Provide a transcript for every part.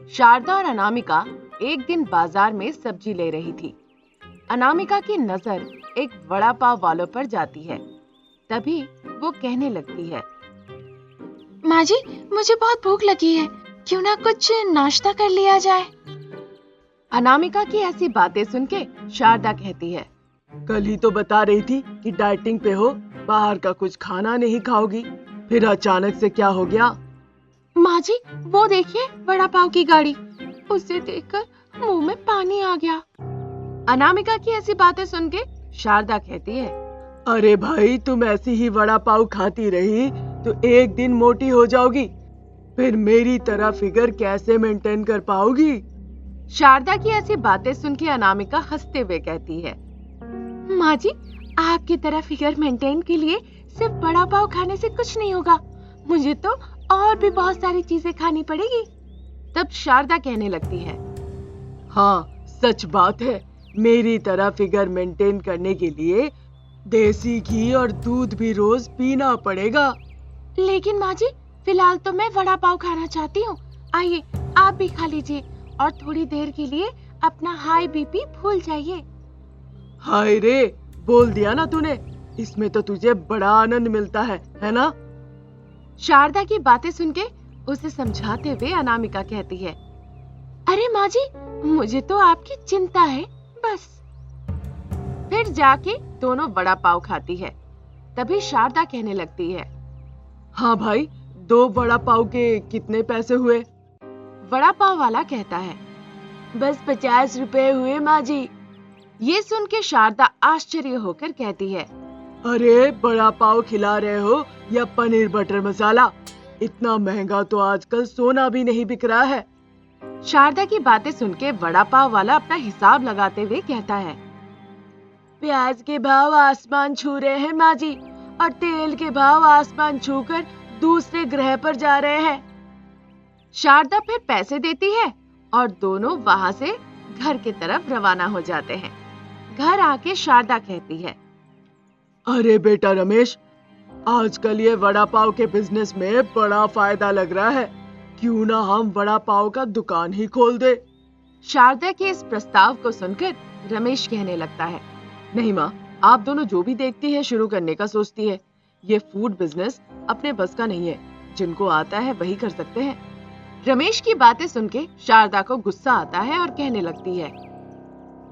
शारदा और अनामिका एक दिन बाजार में सब्जी ले रही थी। अनामिका की नजर एक वड़ा पाव वालों पर जाती है। तभी वो कहने लगती है, माँ जी, मुझे बहुत भूख लगी है, क्यों ना कुछ नाश्ता कर लिया जाए। अनामिका की ऐसी बातें सुन के शारदा कहती है, कल ही तो बता रही थी कि डाइटिंग पे हो, बाहर का कुछ खाना नहीं खाओगी, फिर अचानक से क्या हो गया? माँ जी, वो देखिए वड़ा पाव की गाड़ी, उसे देखकर मुंह में पानी आ गया। अनामिका की ऐसी बातें सुन के शारदा कहती है, अरे भाई, तुम ऐसी ही वड़ा पाव खाती रही तो एक दिन मोटी हो जाओगी, फिर मेरी तरह फिगर कैसे मेंटेन कर पाओगी? शारदा की ऐसी बातें सुन के अनामिका हंसते हुए कहती है, माँ जी, आपकी तरह फिगर मेंटेन के लिए सिर्फ वड़ा पाव खाने से कुछ नहीं होगा, मुझे तो और भी बहुत सारी चीजें खानी पड़ेगी। तब शारदा कहने लगती है, हाँ सच बात है, मेरी तरह फिगर मेंटेन करने के लिए देसी घी और दूध भी रोज पीना पड़ेगा। लेकिन माँ जी, फिलहाल तो मैं वड़ा पाव खाना चाहती हूँ, आइए आप भी खा लीजिए और थोड़ी देर के लिए अपना हाई बीपी भूल जाइए। हाय रे, बोल दिया ना तूने, इसमें तो तुझे बड़ा आनंद मिलता है ना? शारदा की बातें सुन के उसे समझाते हुए अनामिका कहती है, अरे माँ जी, मुझे तो आपकी चिंता है बस। फिर जाके दोनों वड़ा पाव खाती है। तभी शारदा कहने लगती है, हाँ भाई, 2 वड़ा पाव के कितने पैसे हुए? वड़ा पाव वाला कहता है, बस 50 रुपए हुए माँ जी। ये सुन के शारदा आश्चर्य होकर कहती है, अरे बड़ा पाव खिला रहे हो या पनीर बटर मसाला? इतना महंगा तो आजकल सोना भी नहीं बिक रहा है। शारदा की बातें सुन के वड़ा पाव वाला अपना हिसाब लगाते हुए कहता है, प्याज के भाव आसमान छू रहे हैं माँ जी, और तेल के भाव आसमान छूकर दूसरे ग्रह पर जा रहे हैं। शारदा फिर पैसे देती है और दोनों वहां से घर की तरफ रवाना हो जाते हैं। घर आके शारदा कहती है, अरे बेटा रमेश, आजकल ये वड़ा पाव के बिजनेस में बड़ा फायदा लग रहा है, क्यों ना हम वड़ा पाव का दुकान ही खोल दे। शारदा के इस प्रस्ताव को सुनकर रमेश कहने लगता है, नहीं माँ, आप दोनों जो भी देखती है शुरू करने का सोचती है, ये फूड बिजनेस अपने बस का नहीं है, जिनको आता है वही कर सकते हैं। रमेश की बातें सुन के शारदा को गुस्सा आता है और कहने लगती है,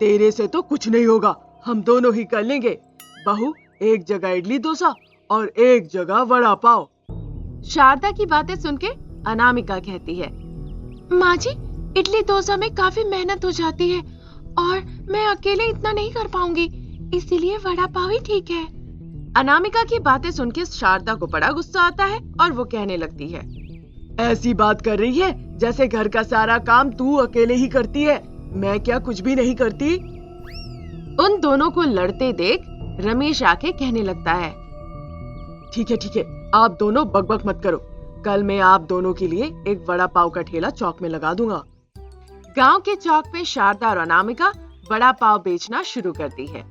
तेरे से तो कुछ नहीं होगा, हम दोनों ही कर लेंगे। बहू, एक जगह इडली डोसा और एक जगह वड़ा पाव। शारदा की बातें सुन के अनामिका कहती है, माँ जी, इडली डोसा में काफी मेहनत हो जाती है और मैं अकेले इतना नहीं कर पाऊंगी, इसीलिए वड़ा पाव ही ठीक है। अनामिका की बातें सुन के शारदा को बड़ा गुस्सा आता है और वो कहने लगती है, ऐसी बात कर रही है जैसे घर का सारा काम तू अकेले ही करती है, मैं क्या कुछ भी नहीं करती? उन दोनों को लड़ते देख रमेश आके कहने लगता है, ठीक है, आप दोनों बकबक मत करो, कल मैं आप दोनों के लिए एक वड़ा पाव का ठेला चौक में लगा दूंगा। गांव के चौक पे शारदा और अनामिका वड़ा पाव बेचना शुरू करती है।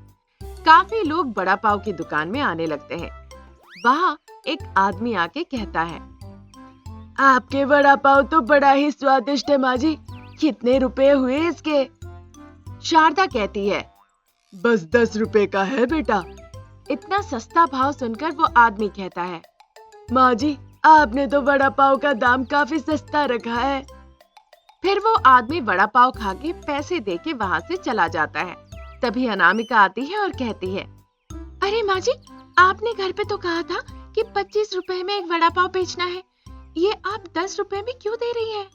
काफी लोग वड़ा पाव की दुकान में आने लगते हैं। वहाँ एक आदमी आके कहता है, आपके वड़ा पाव तो बड़ा ही स्वादिष्ट है माँ जी, कितने रुपए हुए इसके? शारदा कहती है, बस 10 रुपए का है बेटा। इतना सस्ता भाव सुनकर वो आदमी कहता है, माँ जी, आपने तो वड़ा पाव का दाम काफी सस्ता रखा है। फिर वो आदमी वड़ा पाव खा के पैसे दे के वहाँ से चला जाता है। तभी अनामिका आती है और कहती है, अरे माँ जी, आपने घर पे तो कहा था कि 25 रुपए में एक वड़ा पाव बेचना है, ये आप 10 रुपए में क्यों दे रही हैं?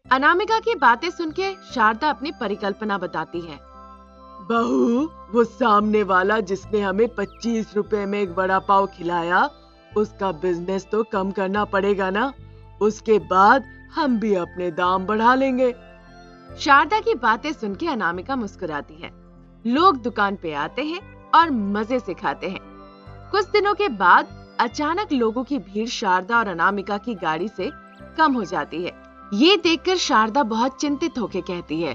अनामिका की बातें सुन के शारदा अपनी परिकल्पना बताती है, बहू, वो सामने वाला जिसने हमें 25 रुपए में एक वड़ा पाव खिलाया, उसका बिजनेस तो कम करना पड़ेगा ना, उसके बाद हम भी अपने दाम बढ़ा लेंगे। शारदा की बातें सुन के अनामिका मुस्कुराती है। लोग दुकान पे आते हैं और मजे से खाते हैं। कुछ दिनों के बाद अचानक लोगों की भीड़ शारदा और अनामिका की गाड़ी से कम हो जाती है। ये देखकर शारदा बहुत चिंतित होकर कहती है,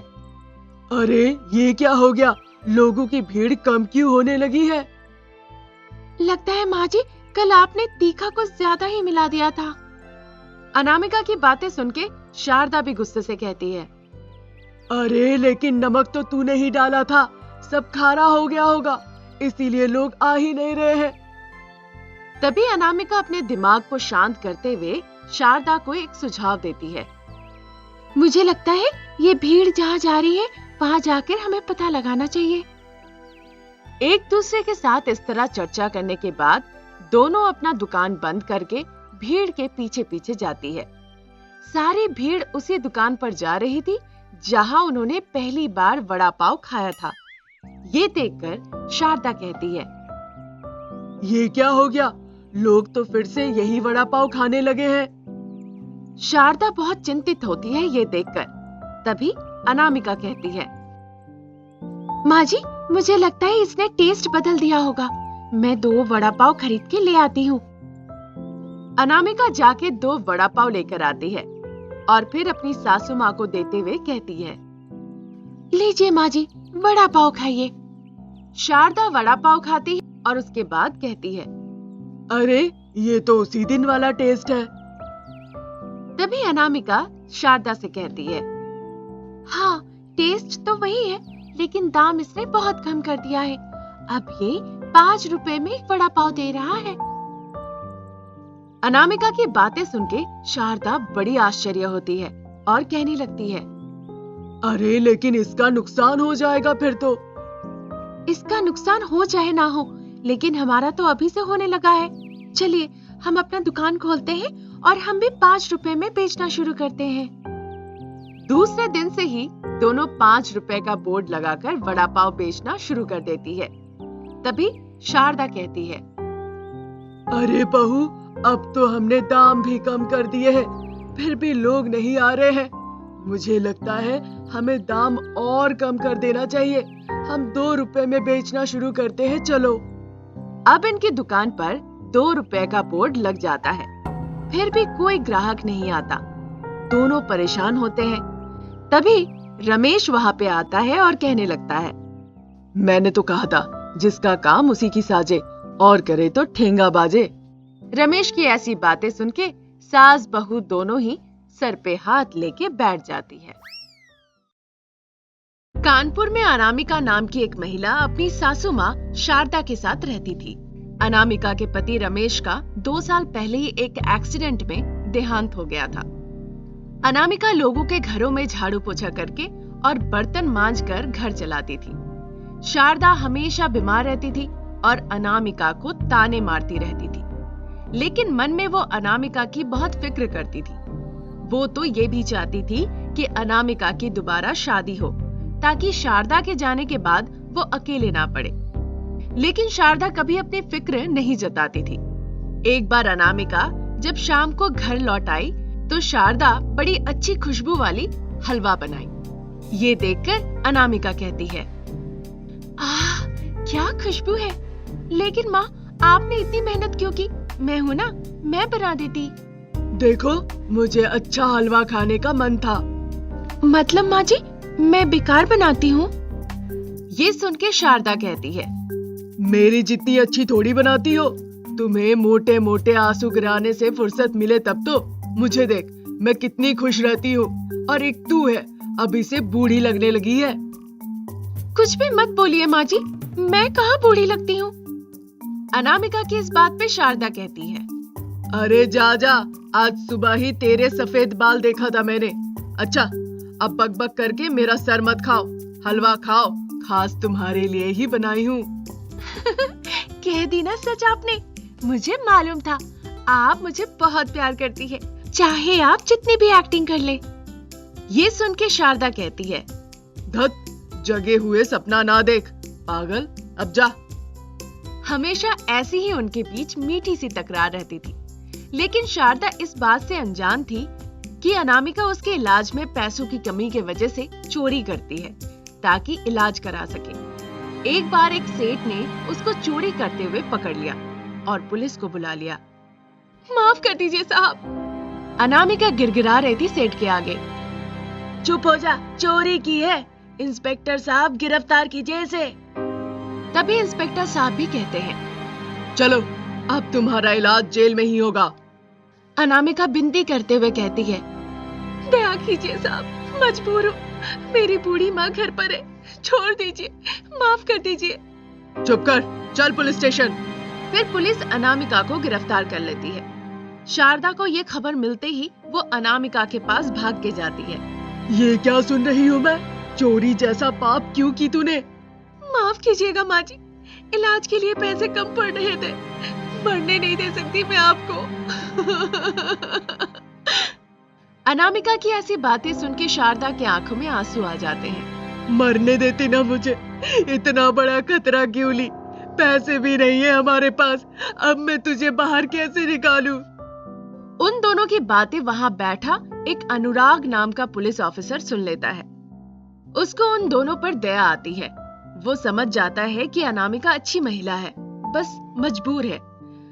अरे ये क्या हो गया, लोगों की भीड़ कम क्यों होने लगी है? लगता है माँ जी, कल आपने तीखा कुछ ज्यादा ही मिला दिया था। अनामिका की बातें सुन के शारदा भी गुस्से से कहती है, अरे लेकिन नमक तो तूने ही डाला था, सब खारा हो गया होगा, इसीलिए लोग आ ही नहीं रहे हैं। तभी अनामिका अपने दिमाग को शांत करते हुए शारदा को एक सुझाव देती है। मुझे लगता है ये भीड़ जहाँ जा रही है वहाँ जाकर हमें पता लगाना चाहिए। एक दूसरे के साथ इस तरह चर्चा करने के बाद दोनों अपना दुकान बंद करके भीड़ के पीछे पीछे जाती है। सारी भीड़ उसी दुकान पर जा रही थी जहां उन्होंने पहली बार वड़ा पाव खाया था। ये देखकर शारदा कहती है, ये क्या हो गया, लोग तो फिर से यही वड़ा पाव खाने लगे हैं। शारदा बहुत चिंतित होती है ये देखकर। तभी अनामिका कहती है, माँ जी, मुझे लगता है इसने टेस्ट बदल दिया होगा। मैं 2 वड़ा पाव खरीद के ले आती हूँ। अनामिका जाके 2 वड़ा पाव लेकर आती है और फिर अपनी सासू माँ को देते हुए कहती है, लीजिए माँ जी, वड़ा पाव खाइए। शारदा वड़ा पाव खाती है और उसके बाद कहती है, अरे ये तो उसी दिन वाला टेस्ट है। तभी अनामिका शारदा से कहती है, हाँ, टेस्ट तो वही है, लेकिन दाम इसने बहुत कम कर दिया है। अब ये 5 रुपए में एक वड़ा पाव दे रहा है। अनामिका की बातें सुन के शारदा बड़ी आश्चर्य होती है और कहने लगती है, अरे लेकिन इसका नुकसान हो जाएगा फिर तो। इसका नुकसान हो चाहे ना हो, लेकिन हमारा तो अभी से होने लगा है। चलिए हम अपना दुकान खोलते हैं और हम भी 5 रुपए में बेचना शुरू करते हैं। दूसरे दिन से ही दोनों 5 रुपए का बोर्ड लगाकर वड़ा पाव बेचना शुरू कर देती है। तभी शारदा कहती है, अरे बहू, अब तो हमने दाम भी कम कर दिए हैं, फिर भी लोग नहीं आ रहे हैं। मुझे लगता है हमें दाम और कम कर देना चाहिए। हम 2 रुपए में बेचना शुरू करते हैं, चलो। अब इनकी दुकान पर 2 रुपए का बोर्ड लग जाता है, फिर भी कोई ग्राहक नहीं आता। दोनों परेशान होते हैं। तभी रमेश वहाँ पे आता है और कहने लगता है, मैंने तो कहा था जिसका काम उसी की साजे, और करे तो ठेंगा बाजे। रमेश की ऐसी बातें सुन के सास बहू दोनों ही सर पे हाथ लेके बैठ जाती है। कानपुर में अनामिका नाम की एक महिला अपनी सासू माँ शारदा के साथ रहती थी। अनामिका के पति रमेश का 2 साल पहले ही एक एक्सीडेंट में देहांत हो गया था। अनामिका लोगों के घरों में झाड़ू पोछा करके और बर्तन मांज कर घर चलाती थी। शारदा हमेशा बीमार रहती थी और अनामिका को ताने मारती रहती थी, लेकिन मन में वो अनामिका की बहुत फिक्र करती थी। वो तो ये भी चाहती थी कि अनामिका की दोबारा शादी हो, ताकि शारदा के जाने के बाद वो अकेले ना पड़े। लेकिन शारदा कभी अपनी फिक्र नहीं जताती थी। एक बार अनामिका जब शाम को घर लौट आई तो शारदा बड़ी अच्छी खुशबू वाली हलवा बनाई। ये देखकर अनामिका कहती है, आह, क्या खुशबू है। लेकिन माँ, आपने इतनी मेहनत क्यों की? मैं हूँ ना, मैं बना देती। देखो, मुझे अच्छा हलवा खाने का मन था। मतलब माँ जी, मैं बेकार बनाती हूँ? ये सुन के शारदा कहती है, मेरी जितनी अच्छी थोड़ी बनाती हो। तुम्हें मोटे मोटे आंसू गिराने से फुर्सत मिले तब तो। मुझे देख, मैं कितनी खुश रहती हूँ, और एक तू है, अभी से बूढ़ी लगने लगी है। कुछ भी मत बोलिए माँ जी, मैं कहाँ बूढ़ी लगती हूँ। अनामिका की इस बात पे शारदा कहती है, अरे जा जा, आज सुबह ही तेरे सफेद बाल देखा था मैंने। अच्छा, अब बकबक करके मेरा सर मत खाओ, हलवा खाओ, खास तुम्हारे लिए ही बनाई हूँ। कह दी ना सच आपने। मुझे मालूम था आप मुझे बहुत प्यार करती है, चाहे आप जितनी भी एक्टिंग कर ले। ये सुन के शारदा कहती है, धत, जगे हुए सपना ना देख, पागल, अब जा। हमेशा ऐसी ही उनके बीच मीठी सी तकरार रहती थी, लेकिन शारदा इस बात से अनजान थी कि अनामिका उसके इलाज में पैसों की कमी की वजह से चोरी करती है ताकि इलाज करा सके। एक बार एक सेठ ने उसको चोरी करते हुए पकड़ लिया और पुलिस को बुला लिया। माफ कर दीजिए साहब। अनामिका गिड़गिड़ा रही थी सेठ के आगे। चुप हो जा, चोरी की है, इंस्पेक्टर साहब गिरफ्तार कीजिए इसे। तभी इंस्पेक्टर साहब भी कहते हैं, चलो, अब तुम्हारा इलाज जेल में ही होगा। अनामिका विनती करते हुए कहती है, दया कीजिए साहब, मजबूर हूँ, मेरी बूढ़ी माँ घर पर है, छोड़ दीजिए, माफ कर दीजिए। चुप कर, चल पुलिस स्टेशन। फिर पुलिस अनामिका को गिरफ्तार कर लेती है। शारदा को ये खबर मिलते ही वो अनामिका के पास भाग के जाती है। ये क्या सुन रही हूँ मैं? चोरी जैसा पाप क्यों की तूने? माफ कीजिएगा माँ जी, इलाज के लिए पैसे कम पड़ रहे थे, मरने नहीं दे सकती मैं आपको। अनामिका की ऐसी बातें सुन के शारदा की आंखों में आंसू आ जाते हैं। मरने देती ना मुझे, इतना बड़ा खतरा क्यों ली? पैसे भी नहीं है हमारे पास, अब मैं तुझे बाहर कैसे निकालूं? उन दोनों की बातें वहां बैठा एक अनुराग नाम का पुलिस ऑफिसर सुन लेता है। उसको उन दोनों पर दया आती है। वो समझ जाता है कि अनामिका अच्छी महिला है, बस मजबूर है।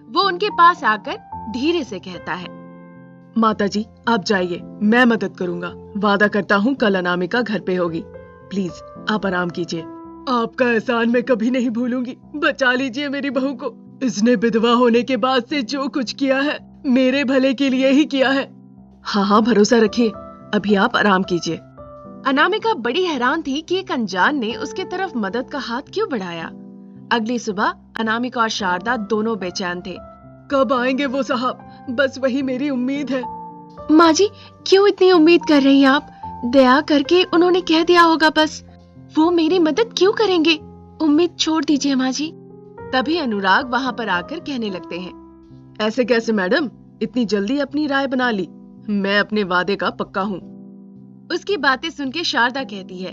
वो उनके पास आकर धीरे से कहता है, माताजी आप जाइए, मैं मदद करूंगा। वादा करता हूँ कल अनामिका घर पे होगी। प्लीज आप आराम कीजिए। आपका एहसान मैं कभी नहीं भूलूंगी। बचा लीजिए मेरी बहू को। इसने विधवा होने के बाद से जो कुछ किया है मेरे भले के लिए ही किया है। हाँ हाँ भरोसा रखिए, अभी आप आराम कीजिए। अनामिका बड़ी हैरान थी कि एक अनजान ने उसके तरफ मदद का हाथ क्यों बढ़ाया। अगली सुबह अनामिका और शारदा दोनों बेचैन थे। कब आएंगे वो साहब? बस वही मेरी उम्मीद है। माँ जी क्यों इतनी उम्मीद कर रही हैं आप? दया करके उन्होंने कह दिया होगा बस, वो मेरी मदद क्यों करेंगे? उम्मीद छोड़ दीजिए माँ जी। तभी अनुराग वहाँ पर आकर कहने लगते हैं, ऐसे कैसे मैडम, इतनी जल्दी अपनी राय बना ली? मैं अपने वादे का पक्का हूँ। उसकी बातें सुन के शारदा कहती है,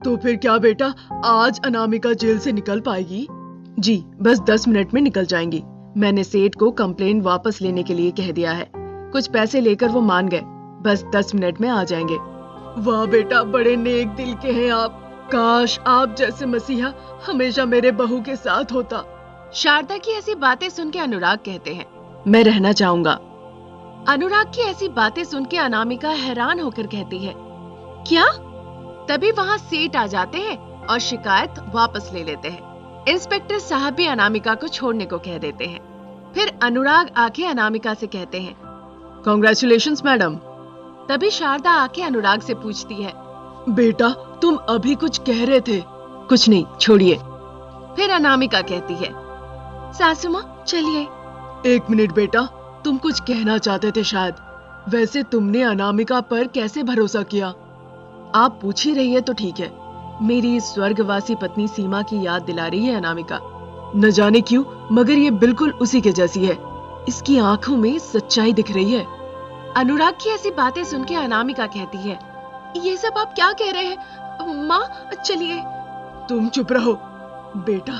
तो फिर क्या बेटा, आज अनामिका जेल से निकल पाएगी? जी बस 10 मिनट में निकल जाएंगी। मैंने सेठ को कंप्लेंट वापस लेने के लिए कह दिया है। कुछ पैसे लेकर वो मान गए, बस 10 मिनट में आ जाएंगे। वाह बेटा, बड़े नेक दिल के हैं आप। काश आप जैसे मसीहा हमेशा मेरे बहू के साथ होता। शारदा की ऐसी बातें सुन के अनुराग कहते हैं, मैं रहना चाहूंगा। अनुराग की ऐसी बातें सुन के अनामिका हैरान होकर कहती है, क्या? तभी वहाँ सेठ आ जाते हैं और शिकायत वापस ले लेते हैं। इंस्पेक्टर साहब भी अनामिका को छोड़ने को कह देते हैं। फिर अनुराग आके अनामिका से कहते हैं, कांग्रेचुलेशंस मैडम। तभी शारदा आके अनुराग से पूछती है, बेटा तुम अभी कुछ कह रहे थे? कुछ नहीं, छोड़िए। फिर अनामिका कहती है, सासू माँ चलिए। 1 मिनट बेटा, तुम कुछ कहना चाहते थे शायद। वैसे तुमने अनामिका पर कैसे भरोसा किया? आप पूछ ही रही है तो ठीक है। मेरी स्वर्गवासी पत्नी सीमा की याद दिला रही है अनामिका। न जाने क्यों मगर ये बिल्कुल उसी के जैसी है। इसकी आंखों में सच्चाई दिख रही है। अनुराग की ऐसी बातें सुन के अनामिका कहती है, ये सब आप क्या कह रहे हैं? माँ चलिए। तुम चुप रहो बेटा।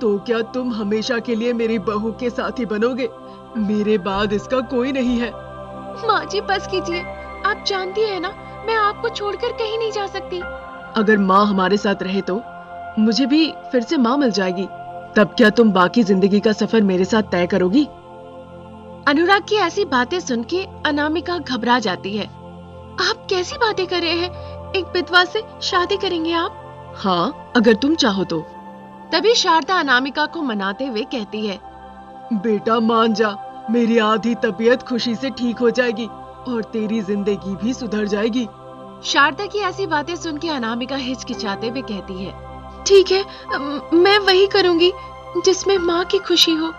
तो क्या तुम हमेशा के लिए मेरी बहू के साथी बनोगे? मेरे बाद इसका कोई नहीं है। माँ जी बस कीजिए, आप जानती है ना मैं आपको छोड़कर कहीं नहीं जा सकती। अगर माँ हमारे साथ रहे तो मुझे भी फिर से माँ मिल जाएगी। तब क्या तुम बाकी जिंदगी का सफर मेरे साथ तय करोगी? अनुराग की ऐसी बातें सुन के अनामिका घबरा जाती है। आप कैसी बातें कर रहे हैं? एक विधवा से शादी करेंगे आप? हाँ अगर तुम चाहो तो। तभी शारदा अनामिका को मनाते हुए कहती है, बेटा मान जा, मेरी आधी तबीयत खुशी से ठीक हो जाएगी और तेरी जिंदगी भी सुधर जाएगी। शारदा की ऐसी बातें सुन के अनामिका हिचकिचाते हुए कहती है, ठीक है मैं वही करूंगी जिसमें माँ की खुशी हो।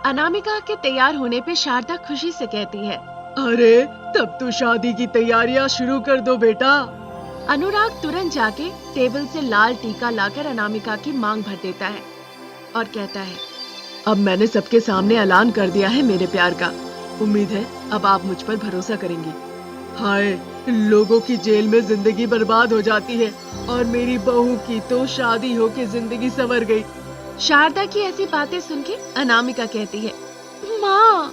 अनामिका के तैयार होने पे शारदा खुशी से कहती है, अरे तब तो शादी की तैयारियां शुरू कर दो बेटा। अनुराग तुरंत जाके टेबल से लाल टीका लाकर अनामिका की मांग भर देता है और कहता है, अब मैंने सबके सामने ऐलान कर दिया है मेरे प्यार का। उम्मीद है अब आप मुझ पर भरोसा करेंगी। हाय, लोगों की जेल में जिंदगी बर्बाद हो जाती है और मेरी बहू की तो शादी होके जिंदगी संवर गई। शारदा की ऐसी बातें सुन के अनामिका कहती है, माँ।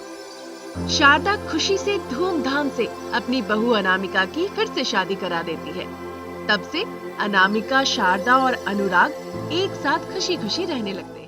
शारदा खुशी से धूमधाम से अपनी बहू अनामिका की फिर से शादी करा देती है। तब से अनामिका, शारदा और अनुराग एक साथ खुशी खुशी रहने लगते हैं।